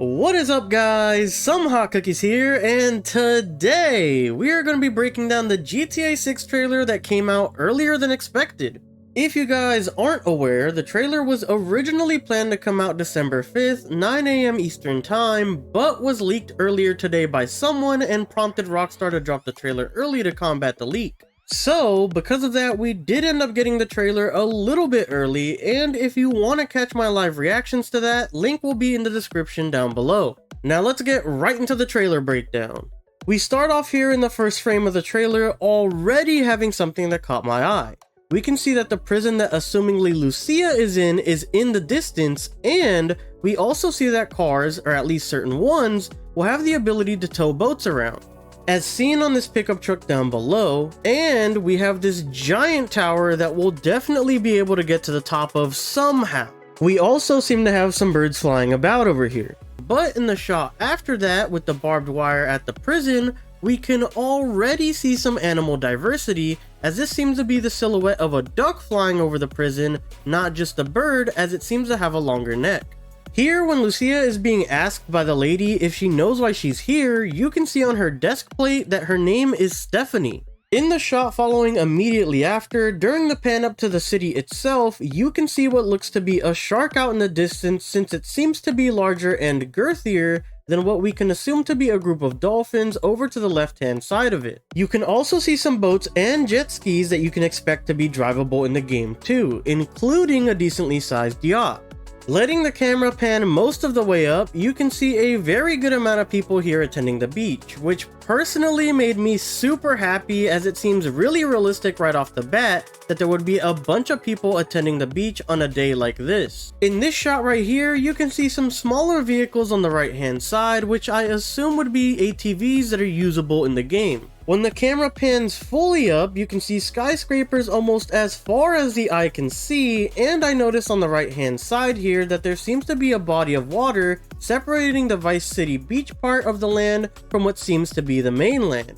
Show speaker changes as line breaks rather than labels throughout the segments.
What is up, guys? Somehotcookies here, and today we are going to be breaking down the GTA 6 trailer that came out earlier than expected. If you guys aren't aware, the trailer was originally planned to come out December 5th, 9 AM Eastern Time, but was leaked earlier today by someone and prompted Rockstar to drop the trailer early to combat the leak. So, because of that, we did end up getting the trailer a little bit early, and if you want to catch my live reactions to that, link will be in the description down below. Now let's get right into the trailer breakdown. We start off here in the first frame of the trailer already having something that caught my eye. We can see that the prison that assumingly Lucia is in the distance, and we also see that cars, or at least certain ones, will have the ability to tow boats around, as seen on this pickup truck down below, and we have this giant tower that we'll definitely be able to get to the top of somehow. We also seem to have some birds flying about over here. But in the shot after that, with the barbed wire at the prison, we can already see some animal diversity, as this seems to be the silhouette of a duck flying over the prison, not just a bird, as it seems to have a longer neck. Here, when Lucia is being asked by the lady if she knows why she's here, you can see on her desk plate that her name is Stephanie. In the shot following immediately after, during the pan up to the city itself, you can see what looks to be a shark out in the distance, since it seems to be larger and girthier than what we can assume to be a group of dolphins over to the left hand side of it. You can also see some boats and jet skis that you can expect to be drivable in the game too, including a decently sized yacht. Letting the camera pan most of the way up, you can see a very good amount of people here attending the beach, which personally made me super happy, as it seems really realistic right off the bat that there would be a bunch of people attending the beach on a day like this. In this shot right here, you can see some smaller vehicles on the right hand side, which I assume would be ATVs that are usable in the game. When the camera pans fully up, you can see skyscrapers almost as far as the eye can see, and I notice on the right hand side here that there seems to be a body of water separating the Vice City beach part of the land from what seems to be the mainland.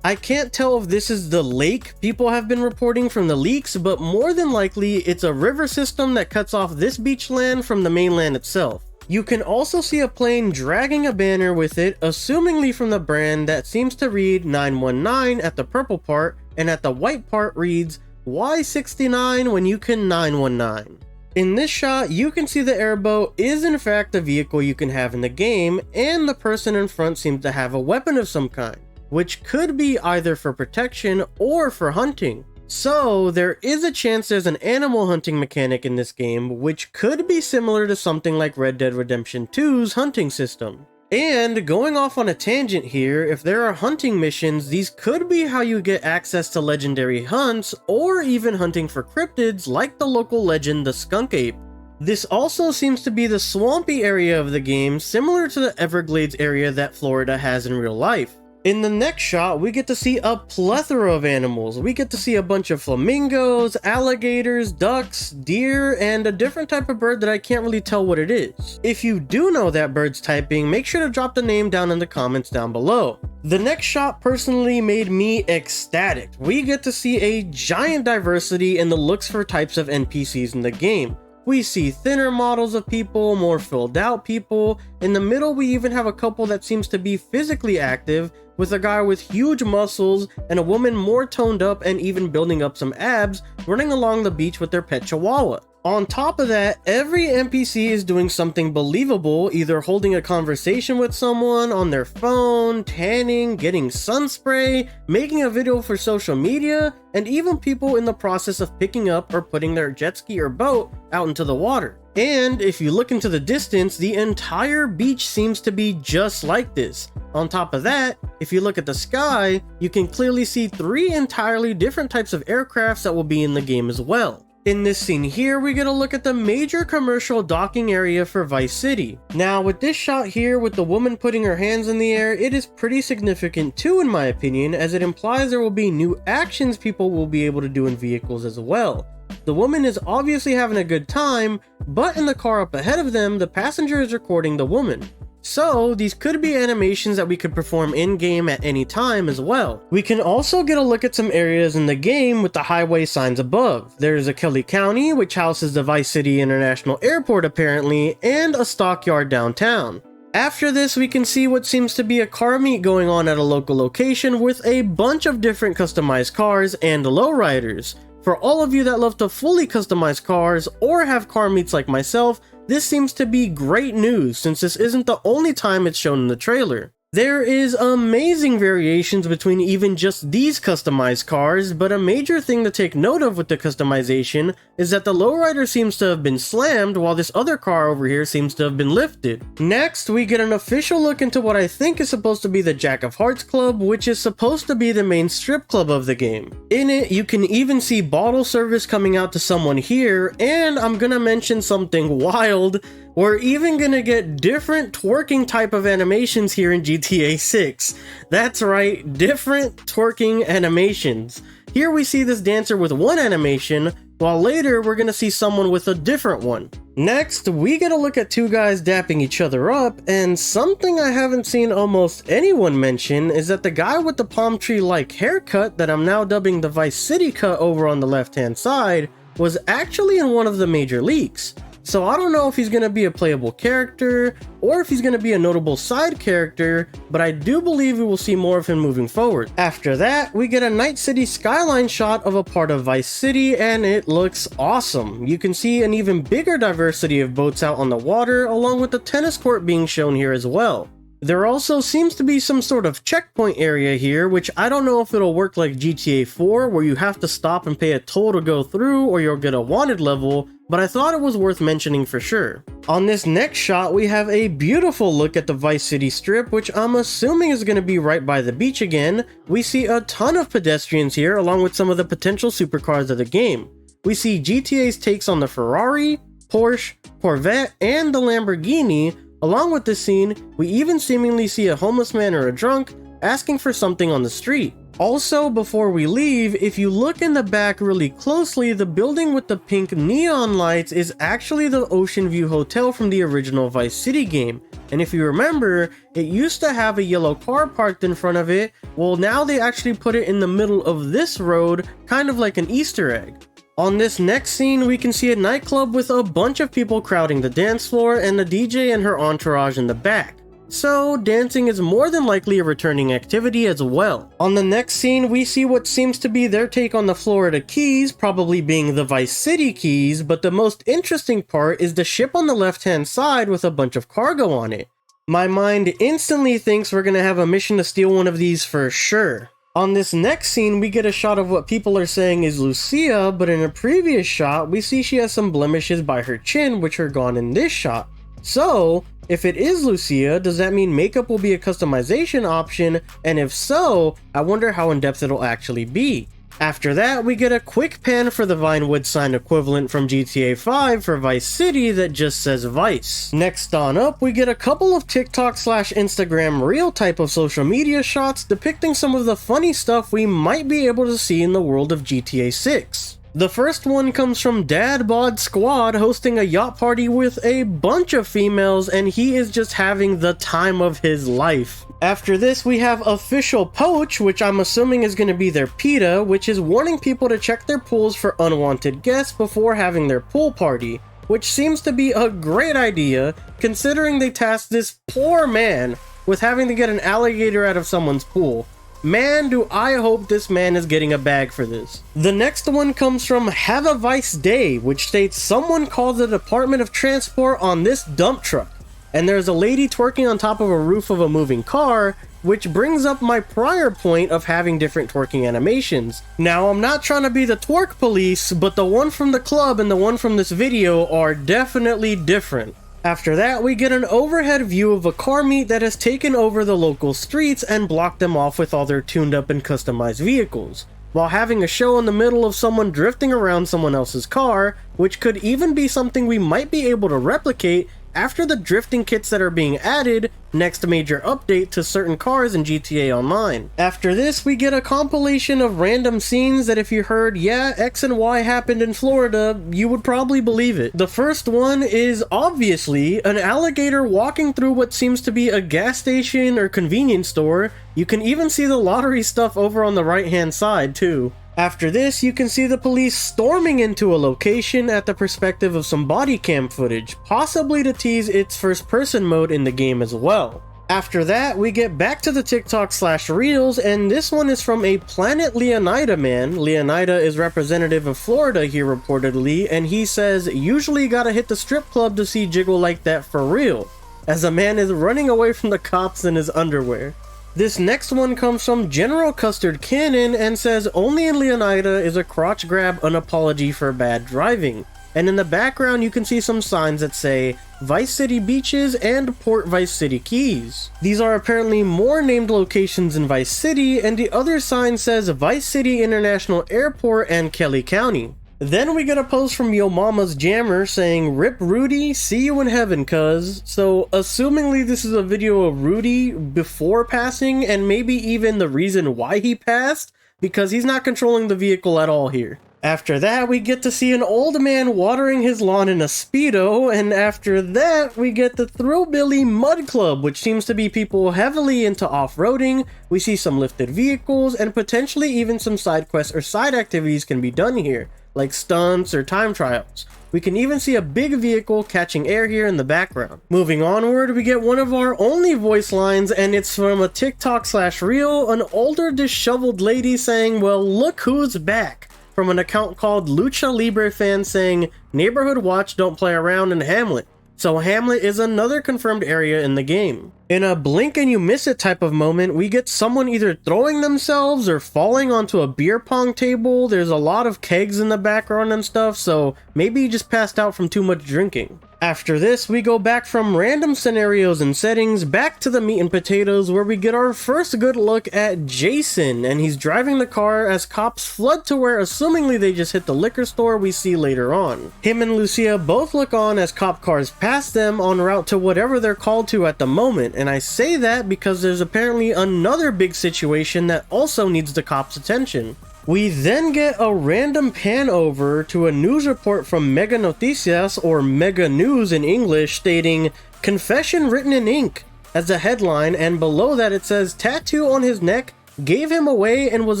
I can't tell if this is the lake people have been reporting from the leaks, but more than likely it's a river system that cuts off this beach land from the mainland itself. You can also see a plane dragging a banner with it, assumingly from the brand, that seems to read 919 at the purple part, and at the white part reads Y69 when you can 919. In this shot, you can see the airboat is in fact a vehicle you can have in the game, and the person in front seems to have a weapon of some kind, which could be either for protection or for hunting. So there is a chance there's an animal hunting mechanic in this game, which could be similar to something like Red Dead Redemption 2's hunting system. And going off on a tangent here, if there are hunting missions, these could be how you get access to legendary hunts, or even hunting for cryptids like the local legend the skunk ape. This also seems to be the swampy area of the game, similar to the Everglades area that Florida has in real life. In the next shot, we get to see a plethora of animals. We get to see a bunch of flamingos, alligators, ducks, deer, and a different type of bird that I can't really tell what it is. If you do know that bird's typing, make sure to drop the name down in the comments down below. The next shot personally made me ecstatic. We get to see a giant diversity in the looks for types of NPCs in the game. We see thinner models of people, more filled out people. In the middle, we even have a couple that seems to be physically active, with a guy with huge muscles and a woman more toned up and even building up some abs running along the beach with their pet chihuahua. On top of that, every NPC is doing something believable, either holding a conversation with someone on their phone, tanning, getting sun spray, making a video for social media, and even people in the process of picking up or putting their jet ski or boat out into the water. And if you look into the distance, the entire beach seems to be just like this. On top of that, if you look at the sky, you can clearly see 3 entirely different types of aircrafts that will be in the game as well. In this scene here, we get a look at the major commercial docking area for Vice City. Now, with this shot here with the woman putting her hands in the air, it is pretty significant too, in my opinion, as it implies there will be new actions people will be able to do in vehicles as well. The woman is obviously having a good time, but in the car up ahead of them, the passenger is recording the woman. So these could be animations that we could perform in-game at any time as well. We can also get a look at some areas in the game with the highway signs above. There's a Kelly County, which houses the Vice City International Airport apparently, and a stockyard downtown. After this, we can see what seems to be a car meet going on at a local location with a bunch of different customized cars and lowriders. For all of you that love to fully customize cars or have car meets like myself, this seems to be great news since this isn't the only time it's shown in the trailer. There is amazing variations between even just these customized cars, but a major thing to take note of with the customization is that the lowrider seems to have been slammed while this other car over here seems to have been lifted. Next, we get an official look into what I think is supposed to be the Jack of Hearts Club, which is supposed to be the main strip club of the game. In it, you can even see bottle service coming out to someone here, and I'm gonna mention something wild. We're even gonna get different twerking type of animations here in GTA 6. That's right, different twerking animations. Here we see this dancer with one animation, while later we're gonna see someone with a different one. Next, we get a look at two guys dapping each other up, and something I haven't seen almost anyone mention is that the guy with the palm tree-like haircut that I'm now dubbing the Vice City cut over on the left-hand side was actually in one of the major leaks. So I don't know if he's going to be a playable character or if he's going to be a notable side character, but I do believe we will see more of him moving forward. After that, we get a Night City skyline shot of a part of Vice City and it looks awesome. You can see an even bigger diversity of boats out on the water along with the tennis court being shown here as well. There also seems to be some sort of checkpoint area here, which I don't know if it'll work like GTA 4 where you have to stop and pay a toll to go through or you'll get a wanted level, but I thought it was worth mentioning for sure. On this next shot, we have a beautiful look at the Vice City Strip, which I'm assuming is going to be right by the beach again. We see a ton of pedestrians here along with some of the potential supercars of the game. We see GTA's takes on the Ferrari, Porsche, Corvette, and the Lamborghini. Along with this scene, we even seemingly see a homeless man or a drunk asking for something on the street. Also, before we leave, if you look in the back really closely, the building with the pink neon lights is actually the Ocean View Hotel from the original Vice City game. And if you remember, it used to have a yellow car parked in front of it. Well, now they actually put it in the middle of this road, kind of like an Easter egg. On this next scene, we can see a nightclub with a bunch of people crowding the dance floor and the DJ and her entourage in the back. So, dancing is more than likely a returning activity as well. On the next scene, we see what seems to be their take on the Florida Keys, probably being the Vice City Keys, but the most interesting part is the ship on the left-hand side with a bunch of cargo on it. My mind instantly thinks we're gonna have a mission to steal one of these for sure. On this next scene, we get a shot of what people are saying is Lucia, but in a previous shot, we see she has some blemishes by her chin, which are gone in this shot. So, if it is Lucia, does that mean makeup will be a customization option? And if so, I wonder how in-depth it'll actually be. After that, we get a quick pan for the Vinewood sign equivalent from GTA 5 for Vice City that just says Vice. Next on up, we get a couple of TikTok/Instagram reel type of social media shots depicting some of the funny stuff we might be able to see in the world of GTA 6. The first one comes from Dad Bod Squad hosting a yacht party with a bunch of females, and he is just having the time of his life. After this, we have Official Poach, which I'm assuming is going to be their PETA, which is warning people to check their pools for unwanted guests before having their pool party, which seems to be a great idea considering they tasked this poor man with having to get an alligator out of someone's pool. Man, do I hope this man is getting a bag for this. The next one comes from Have a Vice Day, which states someone called the Department of Transport on this dump truck. And there's a lady twerking on top of a roof of a moving car, which brings up my prior point of having different twerking animations. Now, I'm not trying to be the twerk police, but the one from the club and the one from this video are definitely different. After that, we get an overhead view of a car meet that has taken over the local streets and blocked them off with all their tuned up and customized vehicles, while having a show in the middle of someone drifting around someone else's car, which could even be something we might be able to replicate after the drifting kits that are being added next major update to certain cars in GTA Online. After this, we get a compilation of random scenes that if you heard, yeah, X and Y happened in Florida, you would probably believe it. The first one is obviously an alligator walking through what seems to be a gas station or convenience store. You can even see the lottery stuff over on the right hand side too. After this, you can see the police storming into a location at the perspective of some body cam footage, possibly to tease its first person mode in the game as well. After that, we get back to the TikTok/Reels, and this one is from a Planet Leonida man. Leonida is representative of Florida here reportedly, and he says, usually gotta hit the strip club to see jiggle like that for real, as a man is running away from the cops in his underwear. This next one comes from General Custard Cannon and says, only in Leonida is a crotch grab an apology for bad driving. And in the background you can see some signs that say Vice City Beaches and Port Vice City Keys. These are apparently more named locations in Vice City, and the other sign says Vice City International Airport and Kelly County. Then we get a post from Yo Mama's Jammer saying, "Rip Rudy, see you in heaven cuz." So assumingly this is a video of Rudy before passing, and maybe even the reason why he passed, because he's not controlling the vehicle at all here. After that, we get to see an old man watering his lawn in a Speedo, and after that, we get the Thrillbilly Mud Club, which seems to be people heavily into off-roading. We see some lifted vehicles, and potentially even some side quests or side activities can be done here, like stunts or time trials. We can even see a big vehicle catching air here in the background. Moving onward, we get one of our only voice lines, and it's from a TikTok/Reel, an older disheveled lady saying, "Well, look who's back," from an account called Lucha Libre Fan saying, "Neighborhood watch, don't play around in Hamlet." So Hamlet is another confirmed area in the game. In a blink and you miss it type of moment, we get someone either throwing themselves or falling onto a beer pong table. There's a lot of kegs in the background and stuff, so maybe he just passed out from too much drinking. After this, we go back from random scenarios and settings back to the meat and potatoes, where we get our first good look at Jason, and he's driving the car as cops flood to where assumingly they just hit the liquor store we see later on. Him and Lucia both look on as cop cars pass them en route to whatever they're called to at the moment, and I say that because there's apparently another big situation that also needs the cops' attention. We then get a random pan over to a news report from Mega Noticias, or Mega News in English, stating "Confession written in ink" as the headline, and below that it says "Tattoo on his neck gave him away and was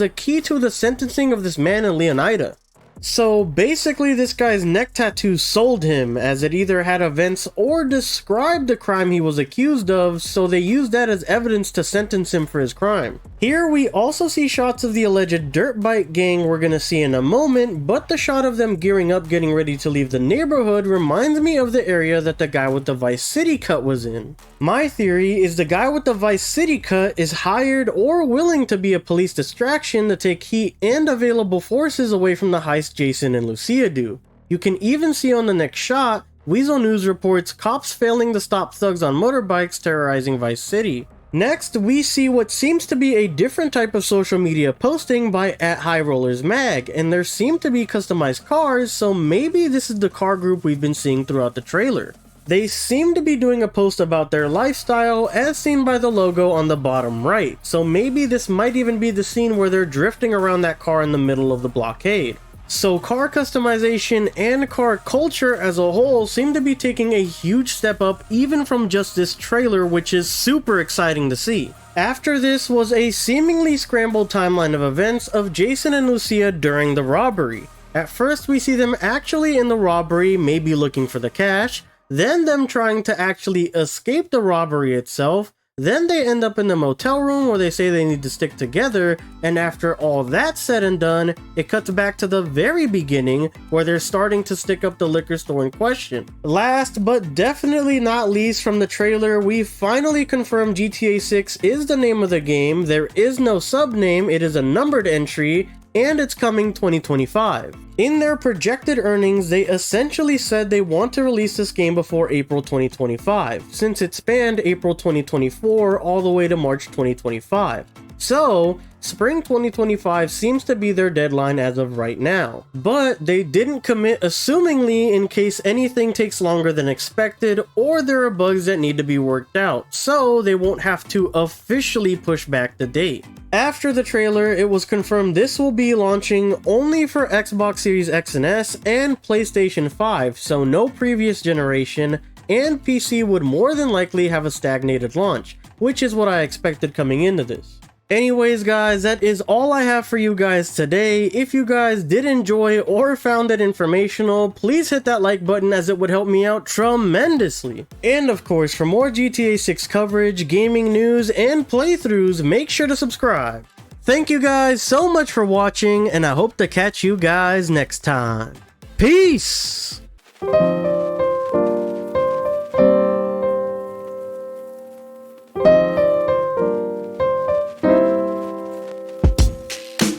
a key to the sentencing of this man in Leonida." So basically this guy's neck tattoo sold him, as it either had events or described the crime he was accused of, so they used that as evidence to sentence him for his crime. Here we also see shots of the alleged dirt bike gang we're gonna see in a moment, but the shot of them gearing up getting ready to leave the neighborhood reminds me of the area that the guy with the Vice City cut was in. My theory is the guy with the Vice City cut is hired or willing to be a police distraction to take heat and available forces away from the heist Jason and Lucia do. You can even see on the next shot, Weasel News reports cops failing to stop thugs on motorbikes terrorizing Vice City. Next, we see what seems to be a different type of social media posting by @HighRollersMag, and there seem to be customized cars, so maybe this is the car group we've been seeing throughout the trailer. They seem to be doing a post about their lifestyle, as seen by the logo on the bottom right, so maybe this might even be the scene where they're drifting around that car in the middle of the blockade. So car customization and car culture as a whole seem to be taking a huge step up even from just this trailer, which is super exciting to see. After this was a seemingly scrambled timeline of events of Jason and Lucia during the robbery. At first we see them actually in the robbery, maybe looking for the cash, then them trying to actually escape the robbery itself, then they end up in the motel room where they say they need to stick together, and after all that's said and done, it cuts back to the very beginning where they're starting to stick up the liquor store in question. Last but definitely not least from the trailer, we finally confirmed GTA 6 is the name of the game. There is no sub-name, it is a numbered entry, and it's coming 2025. In their projected earnings, they essentially said they want to release this game before April 2025, since it spanned April 2024 all the way to March 2025. So, spring 2025 seems to be their deadline as of right now. But they didn't commit, assumingly, in case anything takes longer than expected or there are bugs that need to be worked out, so they won't have to officially push back the date. After the trailer, it was confirmed this will be launching only for Xbox Series X and S and PlayStation 5, so no previous generation, and PC would more than likely have a stagnated launch, which is what I expected coming into this. Anyways guys, that is all I have for you guys today. If you guys did enjoy or found it informational, please hit that like button as it would help me out tremendously. And of course, for more GTA 6 coverage, gaming news, and playthroughs, make sure to subscribe. Thank you guys so much for watching, and I hope to catch you guys next time. Peace!